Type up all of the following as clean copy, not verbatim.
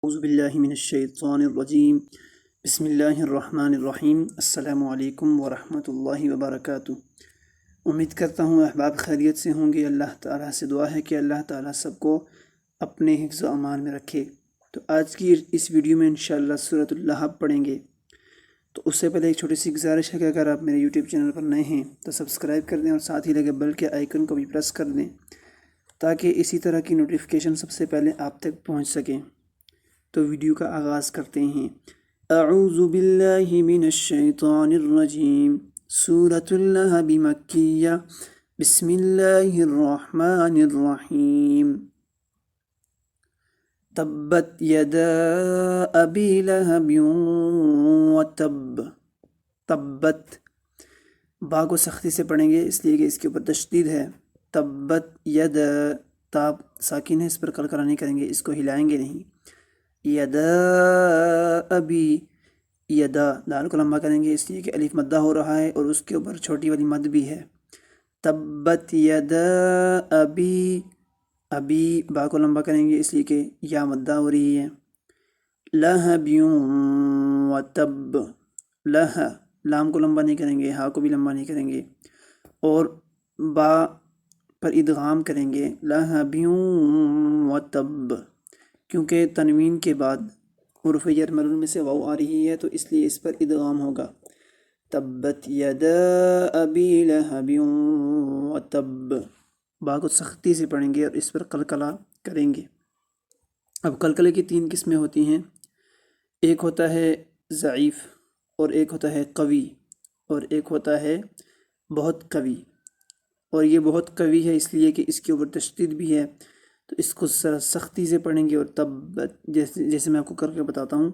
اعوذ باللہ من الشیطان الرجیم بسم اللہ الرحمن الرحیم السلام علیکم ورحمۃ اللہ وبرکاتہ۔ امید کرتا ہوں احباب خیریت سے ہوں گے۔ اللہ تعالیٰ سے دعا ہے کہ اللہ تعالیٰ سب کو اپنے حفظ و امان میں رکھے۔ تو آج کی اس ویڈیو میں انشاءاللہ سورۃ اللہب پڑھیں گے۔ تو اس سے پہلے ایک چھوٹی سی گزارش ہے کہ اگر آپ میرے یوٹیوب چینل پر نئے ہیں تو سبسکرائب کر دیں اور ساتھ ہی لگے بیل کے آئیکن کو بھی پریس کر دیں تاکہ اسی طرح کی نوٹیفیکیشن سب سے پہلے آپ تک پہنچ سکیں۔ تو ویڈیو کا آغاز کرتے ہیں۔ اعوذ باللہ من الشیطان الرجیم، سورۃ اللہب مکیہ، بسم اللہ الرحمن الرحیم۔ تبت یدا ابی لہب وتب۔ تبت با کو سختی سے پڑھیں گے اس لیے کہ اس کے اوپر تشدید ہے۔ تبت ید، تاب ساکن ہے، اس پر قلقلہ نہیں کریں گے، اس کو ہلائیں گے نہیں۔ یدا ابی، یدا دال کو لمبا کریں گے اس لیے کہ الف مدہ ہو رہا ہے اور اس کے اوپر چھوٹی والی مد بھی ہے۔ تبت یدا ابی، ابی با کو لمبا کریں گے اس لیے کہ یا مدہ ہو رہی ہے۔ لہب وتب، لہ لام کو لمبا نہیں کریں گے، ہا کو بھی لمبا نہیں کریں گے اور با پر ادغام کریں گے، لہب وتب، کیونکہ تنوین کے بعد حروف جر مجرور میں سے واو آ رہی ہے تو اس لیے اس پر ادغام ہوگا۔ تبت یدا ابی لہب وتب، با کو سختی سے پڑھیں گے اور اس پر قلقلہ کریں گے۔ اب قلقلے کی 3 قسمیں ہوتی ہیں، ایک ہوتا ہے ضعیف اور ایک ہوتا ہے قوی اور ایک ہوتا ہے بہت قوی، اور یہ بہت قوی ہے اس لیے کہ اس کے اوپر تشدید بھی ہے تو اس کو ذرا سختی سے پڑھیں گے۔ اور تبت جیسے میں آپ کو کر کے بتاتا ہوں،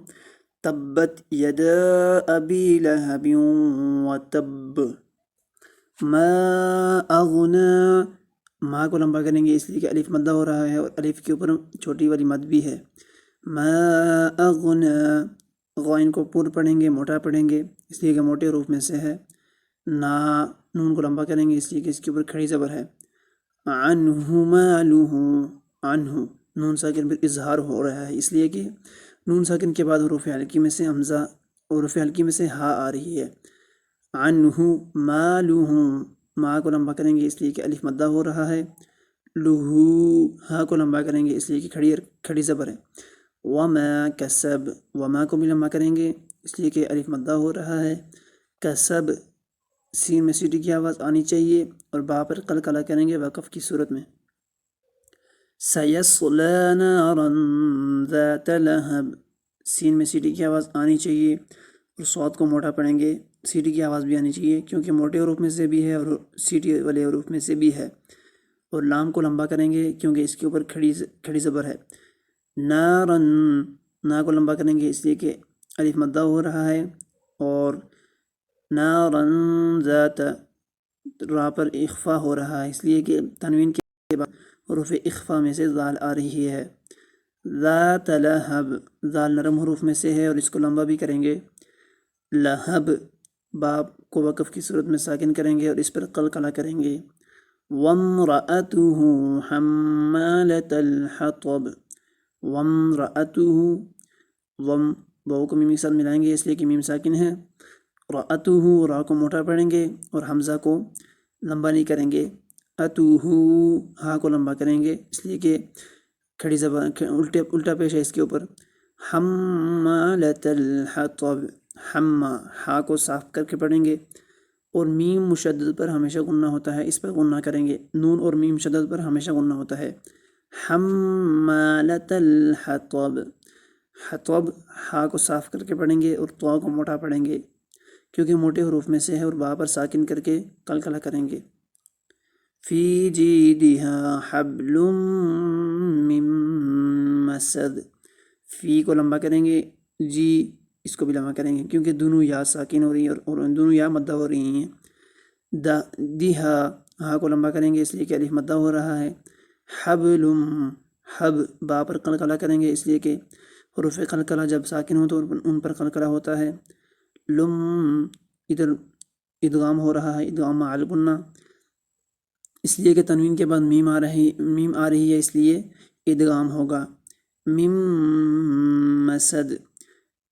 تبت یدا ابی لہب وتب ما اغنا، ما کو لمبا کریں گے اس لیے کہ الف مدہ ہو رہا ہے اور الف کے اوپر چھوٹی والی مد بھی ہے۔ ما اغنا، غائن کو پور پڑھیں گے، موٹا پڑھیں گے اس لیے کہ موٹے حروف میں سے ہے۔ نا، نون کو لمبا کریں گے اس لیے کہ اس کے اوپر کھڑی زبر ہے۔ عنہ مالہ، عنہ نون ساکن پر اظہار ہو رہا ہے اس لیے کہ نون ساکن کے بعد حروف حلقی میں سے حمزہ، حروف حلقی میں سے ہا آ رہی ہے۔ عنہ مالہ، ما کو لمبا کریں گے اس لیے کہ الف مدہ ہو رہا ہے۔ لہو، ہا کو لمبا کریں گے اس لیے کہ کھڑی زبر ہے۔ وما کسب، وما کو بھی لمبا کریں گے اس لیے کہ الف مدہ ہو رہا ہے۔ کسب، سین میں سیٹی کی آواز آنی چاہیے اور با پر قلقلہ کریں گے وقف کی صورت میں۔ سیصلی نارا ذات لہب، سین میں سیٹی کی آواز آنی چاہیے اور صاد کو موٹا پڑھیں گے، سیٹی کی آواز بھی آنی چاہیے کیونکہ موٹے حروف میں سے بھی ہے اور سیٹی والے حروف میں سے بھی ہے۔ اور لام کو لمبا کریں گے کیونکہ اس کے اوپر کھڑی زبر ہے۔ نارن، نا کو لمبا کریں گے اس لیے کہ الف مدہ ہو رہا ہے اور نارن ذات، را پر اخفا ہو رہا ہے اس لیے کہ تنوین کے بعد حروف اخفا میں سے ذال آ رہی ہے۔ ذات لہب، ذال نرم حروف میں سے ہے اور اس کو لمبا بھی کریں گے۔ لہب، باب کو وقف کی صورت میں ساکن کریں گے اور اس پر قلقلہ کریں گے۔ وامرأتہ حمالۃ الحطب، وامرأتہ، وم واو کو میم کے ساتھ ملائیں گے اس لیے کہ میم ساکن ہے۔ رأتہ، را کو موٹا پڑھیں گے اور حمزہ کو لمبا نہیں کریں گے۔ اتہ، ہا کو لمبا کریں گے اس لیے کہ کھڑی زبان الٹا پیش ہے اس کے اوپر۔ حمالۃ الحطب، حما، ہا کو صاف کر کے پڑھیں گے اور میم مشدد پر ہمیشہ غنہ ہوتا ہے، اس پر غنہ کریں گے۔ نون اور میم مشدد پر ہمیشہ غنہ ہوتا ہے۔ حمالۃ الحطب، حطب، ہا کو صاف کر کے پڑھیں گے اور طا کو موٹا پڑھیں گے کیونکہ موٹے حروف میں سے ہے اور با پر ساکن کر کے قلقلہ کریں گے۔ فی جیدہا حبل من مسد، فی کو لمبا کریں گے، جی اس کو بھی لمبا کریں گے کیونکہ دونوں یا ساکن ہو رہی ہیں اور دونوں یا مدہ ہو رہی ہیں۔ دیہا، ہا کو لمبا کریں گے اس لیے کہ الف مدہ ہو رہا ہے۔ حبل، حب، با پر قلقلہ کریں گے اس لیے کہ حروف قلقلہ جب ساکن ہو تو ان پر قلقلہ ہوتا ہے۔ لم، ادھر ادغام ہو رہا ہے، ادغام مع الغنہ اس لیے کہ تنوین کے بعد میم آ رہی ہے اس لیے ادغام ہوگا۔ مم مسد،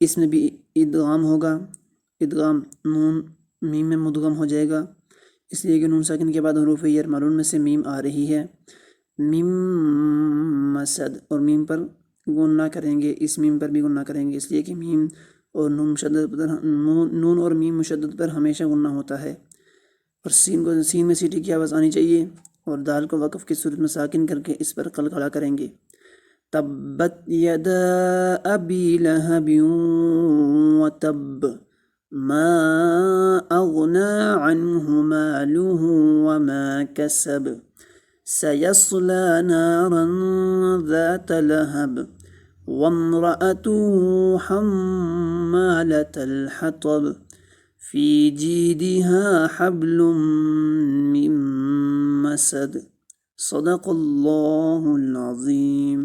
اس میں بھی ادغام ہوگا، ادغام نون میم میں مدغم ہو جائے گا، اس لیے کہ نون ساکن کے بعد حروف یر معلوم میں سے میم آ رہی ہے۔ میم مسد، اور میم پر غنہ کریں گے، اس میم پر بھی غنہ کریں گے، اس لیے کہ میم اور نون مشدد پر نون اور میم مشدد پر ہمیشہ غنہ ہوتا ہے، اور سین میں سیٹی کی آواز آنی چاہیے، اور دال کو وقف کی صورت میں ساکن کر کے اس پر قلقلہ کریں گے۔ تبت یدا ابی لہب وتب ما اغنى عنه ماله وما كسب سيصلى نارا ذات لهب وامرأته حمالة الحطب في جيدها حبل من مسد۔ صدق اللہ العظیم۔